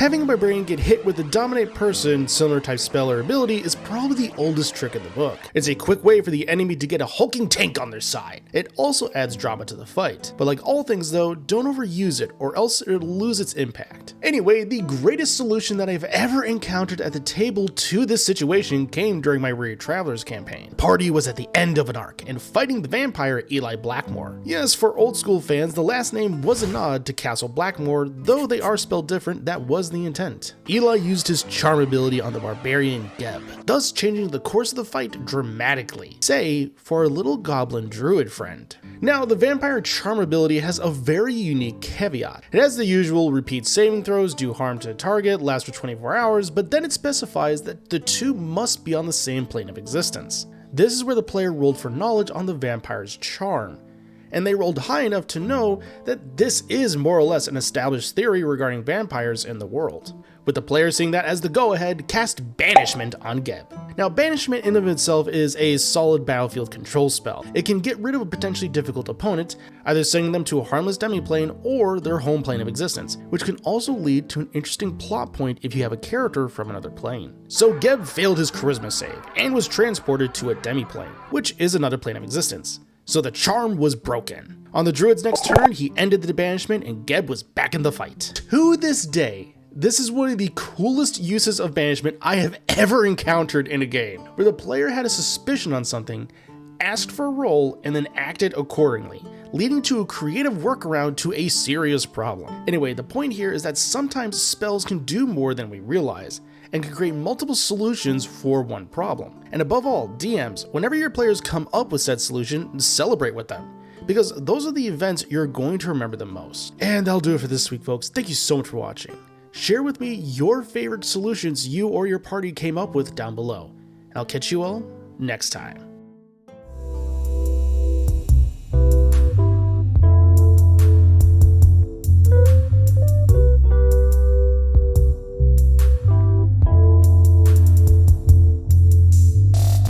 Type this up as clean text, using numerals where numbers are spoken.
Having a Barbarian get hit with a Dominate person similar type spell or ability is probably the oldest trick in the book. It's a quick way for the enemy to get a hulking tank on their side. It also adds drama to the fight, but like all things though, don't overuse it or else it'll lose its impact. Anyway, the greatest solution that I've ever encountered at the table to this situation came during my Weary Travelers campaign. Party was at the end of an arc and fighting the vampire Eli Blackmore. Yes, for old school fans, the last name was a nod to Castle Blackmore, though they are spelled different. That was the intent. Eli used his charm ability on the Barbarian Geb, thus changing the course of the fight dramatically, say for a little goblin druid friend. Now, the vampire charm ability has a very unique caveat. It has the usual repeat saving throws, do harm to the target, last for 24 hours, but then it specifies that the two must be on the same plane of existence. This is where the player rolled for knowledge on the vampire's charm, and they rolled high enough to know that this is more or less an established theory regarding vampires in the world. With the player seeing that as the go-ahead, cast Banishment on Geb. Now, Banishment in of itself is a solid battlefield control spell. It can get rid of a potentially difficult opponent, either sending them to a harmless demiplane or their home plane of existence, which can also lead to an interesting plot point if you have a character from another plane. So Geb failed his charisma save and was transported to a demiplane, which is another plane of existence. So the charm was broken. On the druid's next turn, he ended the banishment and Geb was back in the fight. To this day, this is one of the coolest uses of banishment I have ever encountered in a game, where the player had a suspicion on something, asked for a roll, and then acted accordingly, leading to a creative workaround to a serious problem. Anyway, the point here is that sometimes spells can do more than we realize, and can create multiple solutions for one problem. And above all, DMs, whenever your players come up with said solution, celebrate with them, because those are the events you're going to remember the most. And that'll do it for this week, folks. Thank you so much for watching. Share with me your favorite solutions you or your party came up with down below. I'll catch you all next time.